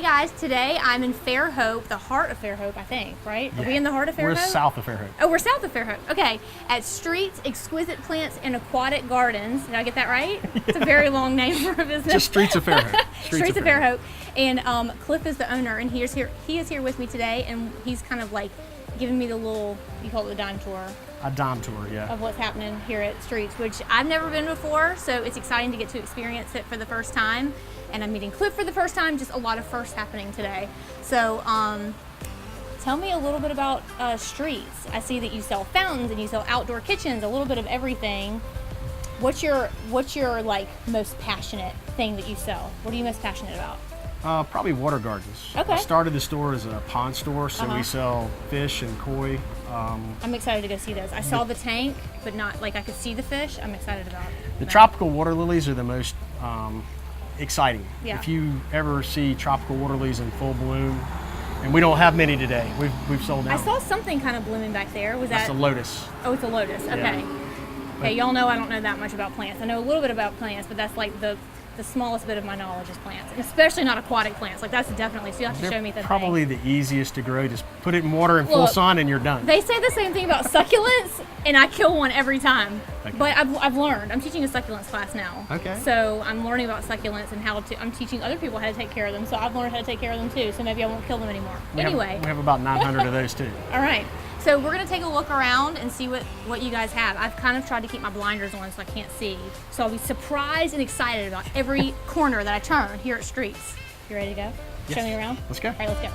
guys, today I'm in Fairhope, the heart of Fairhope, I think, right? Yeah. Are we in the heart of Fairhope? We're south of Fairhope. Oh, we're south of Fairhope. Okay, at Streets Exquisite Plants and Aquatic Gardens. Did I get that right? It's a very long name for a business. Just Streets of Fairhope. Streets of Fairhope. And Cliff is the owner, and he is here with me today, and he's kind of like giving me the little, you call it the dime tour. A dime tour, yeah. Of what's happening here at Streets, which I've never been before, so it's exciting to get to experience it for the first time. And I'm meeting Cliff for the first time, just a lot of firsts happening today. So tell me a little bit about Streets. I see that you sell fountains and you sell outdoor kitchens, a little bit of everything. What's your like most passionate thing that you sell? What are you most passionate about? Probably water gardens. Okay. I started the store as a pond store, so we sell fish and koi. I'm excited to go see those. I saw the tank, but not like I could see the fish. I'm excited about it. The tropical water lilies are the most exciting. Yeah. If you ever see tropical water lilies in full bloom, and we don't have many today, we've sold out. I saw something kind of blooming back there. Was That's that? a lotus. Oh, it's a lotus. Okay. Yeah. Okay, y'all know I don't know that much about plants. I know a little bit about plants, but that's like the smallest bit of my knowledge is plants, and especially not aquatic plants. Like that's definitely, so you have to show me the Probably thing. the easiest to grow. Just put it in water in full Look, sun and you're done. They say the same thing about succulents, and I kill one every time. Okay. But I've learned. I'm teaching a succulents class now. Okay. So I'm learning about succulents and I'm teaching other people how to take care of them. So I've learned how to take care of them too. So maybe I won't kill them anymore. We Anyway. we have about 900 of those too. All right. So we're gonna take a look around and see what you guys have. I've kind of tried to keep my blinders on so I can't see. So I'll be surprised and excited about every corner that I turn here at Streets. You ready to go? Yes. Show me around? Let's go. All right, let's go.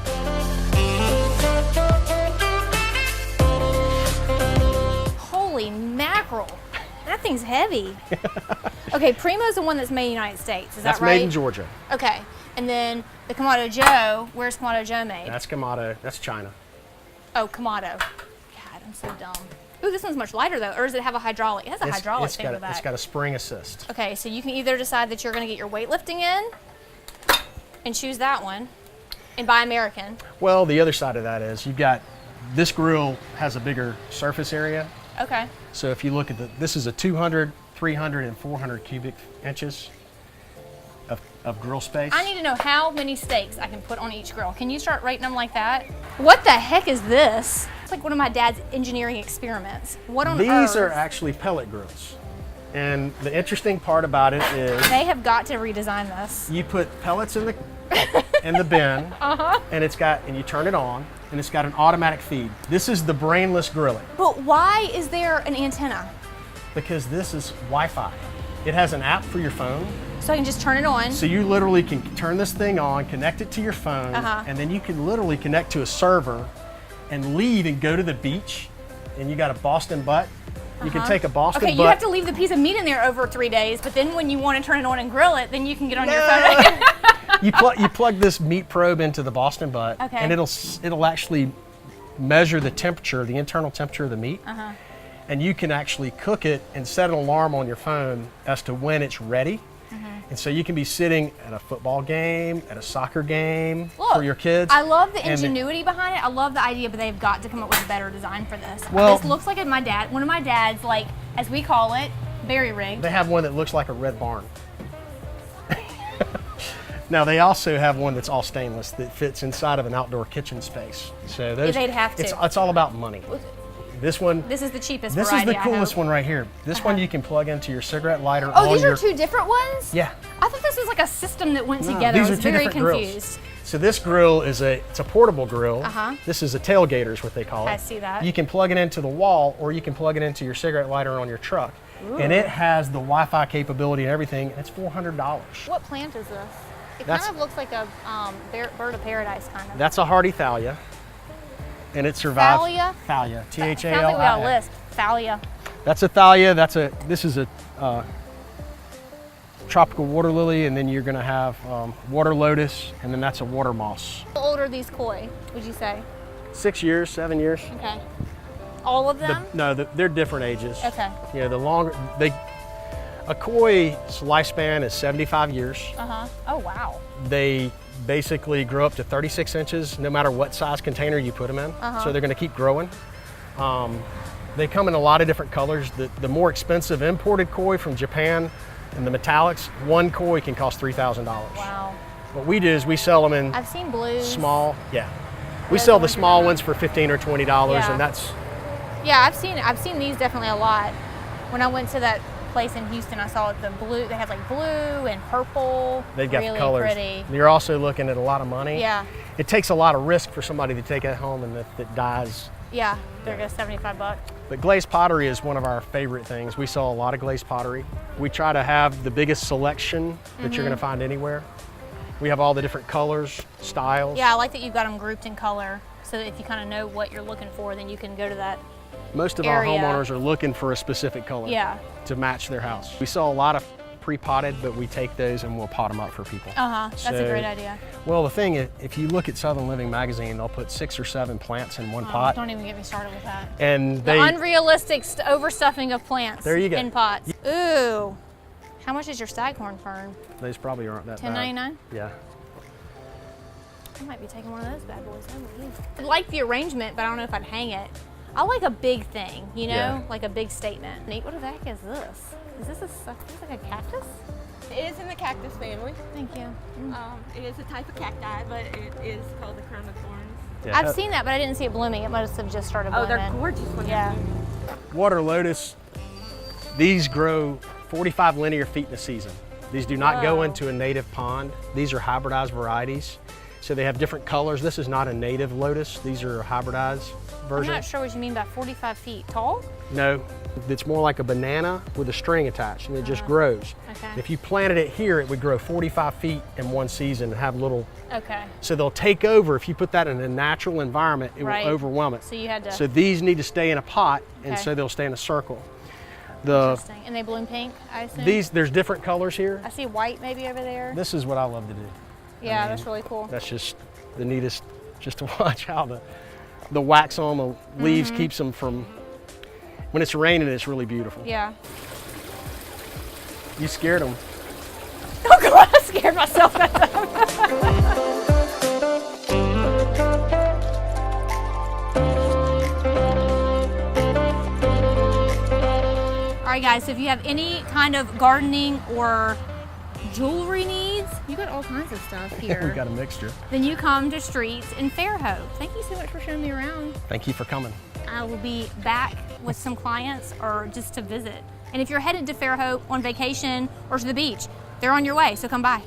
Holy mackerel. That thing's heavy. Okay, Primo's the one that's made in the United States. Is That's that right? made in Georgia. Okay. And then the Kamado Joe, where's Kamado Joe made? That's Kamado. That's China. Oh, Kamado. God, I'm so dumb. Ooh, this one's much lighter though, or does it have a hydraulic? It has a hydraulic thing in the back. It's got a spring assist. Okay, so you can either decide that you're going to get your weightlifting in and choose that one and buy American. Well, the other side of that is you've got, this grill has a bigger surface area. Okay. So if you look at this is a 200, 300, and 400 cubic inches of grill space. I need to know how many steaks I can put on each grill. Can you start rating them like that? What the heck is this? It's like one of my dad's engineering experiments. What on earth? These are actually pellet grills. And the interesting part about it is They have got to redesign this. you put pellets in the bin, and you turn it on, and it's got an automatic feed. This is the brainless grilling But why is there an antenna? because this is Wi-Fi. It has an app for your phone. So I can just turn it on. So you literally can turn this thing on, connect it to your phone, and then you can literally connect to a server and leave and go to the beach. And you got a Boston butt. You can take a Boston butt. Okay, you have to leave the piece of meat in there over 3 days, but then when you want to turn it on and grill it, then you can get on your phone. you plug this meat probe into the Boston butt, and it'll actually measure the temperature, the internal temperature of the meat. And you can actually cook it and set an alarm on your phone as to when it's ready. And so you can be sitting at a football game, at a soccer game for your kids. I love the ingenuity behind it. I love the idea, but they've got to come up with a better design for this. Well, this looks like one of my dad's, like, as we call it, berry rigged. They have one that looks like a red barn. Now they also have one that's all stainless that fits inside of an outdoor kitchen space. So those, they'd have to. It's all about money. This one. This is the cheapest This variety, is the coolest one right here. This one you can plug into your cigarette lighter. Oh, these are two different ones? Yeah. I thought this was like a system that went together. These I are was two very different confused. grills. So this grill it's a portable grill. This is a tailgater is what they call it. I see that. You can plug it into the wall or you can plug it into your cigarette lighter on your truck. Ooh. And it has the Wi-Fi capability and everything. And it's $400. What plant is this? It kind of looks like a bird of paradise kind of. That's a hardy thalia. And it survives. Thalia? Thalia. T-H-A-L-I-A. Sounds like we got a list. Thalia. That's a thalia. This is a tropical water lily, and then you're going to have water lotus, and then that's a water moss. How old are these koi, would you say? 6 years, 7 years. Okay. All of them? They're different ages. Okay. Yeah, a koi's lifespan is 75 years. Oh, wow. They basically grow up to 36 inches no matter what size container you put them in. So they're going to keep growing. They come in a lot of different colors. The more expensive imported koi from Japan and the metallics, one koi can cost $3,000. Wow. What we do is we sell them in I've seen blues. small. Yeah. We sell the small ones for $15 or $20, Yeah. and that's. Yeah, I've seen these definitely a lot. When I went to that place in Houston, I saw the blue. They have like blue and purple. They've got really colors. Pretty. You're also looking at a lot of money. Yeah. It takes a lot of risk for somebody to take it home and that dies. Yeah, they're just $75. But glazed pottery is one of our favorite things. We sell a lot of glazed pottery. We try to have the biggest selection that you're going to find anywhere. We have all the different colors, styles. Yeah, I like that you've got them grouped in color, so that if you kind of know what you're looking for, then you can go to that. Most of area. our homeowners are looking for a specific color to match their house. We sell a lot of pre-potted, but we take those and we'll pot them up for people. That's a great idea. Well, the thing is, if you look at Southern Living magazine, they'll put 6 or 7 plants in one pot. Don't even get me started with that. And The unrealistic overstuffing of plants there you go. in pots. Ooh. How much is your staghorn fern? Those probably aren't that bad. $10.99? Yeah. I might be taking one of those bad boys home with you. I like the arrangement, but I don't know if I'd hang it. I like a big thing, you know, like a big statement. Neat. What the heck is this? Is this looks like a cactus? It is in the cactus family. Thank you. It is a type of cacti, but it is called the crown of thorns. Yeah. I've seen that, but I didn't see it blooming. It must have just started blooming. Oh, they're gorgeous when they're blooming. Water lotus, these grow 45 linear feet in a season. These do not go into a native pond. These are hybridized varieties. So they have different colors. This is not a native lotus. These are a hybridized version. I'm not sure what you mean by 45 feet tall. No, it's more like a banana with a string attached, and it just grows. Okay. If you planted it here, it would grow 45 feet in one season and have little. Okay. So they'll take over. If you put that in a natural environment, it will overwhelm it. So you had to. So these need to stay in a pot, and Okay. so they'll stay in a circle. Interesting. And they bloom pink, I assume? There's different colors here. I see white maybe over there. This is what I love to do. Yeah, that's really cool. That's just the neatest, just to watch how the wax on the leaves keeps them from, when it's raining, it's really beautiful. Yeah. You scared them. Oh God, I scared myself that time. All right, guys, so if you have any kind of gardening or jewelry needs, you got all kinds of stuff here. We've got a mixture. Then you come to Streets in Fairhope. Thank you so much for showing me around. Thank you for coming. I will be back with some clients or just to visit. And if you're headed to Fairhope on vacation or to the beach, they're on your way, so come by.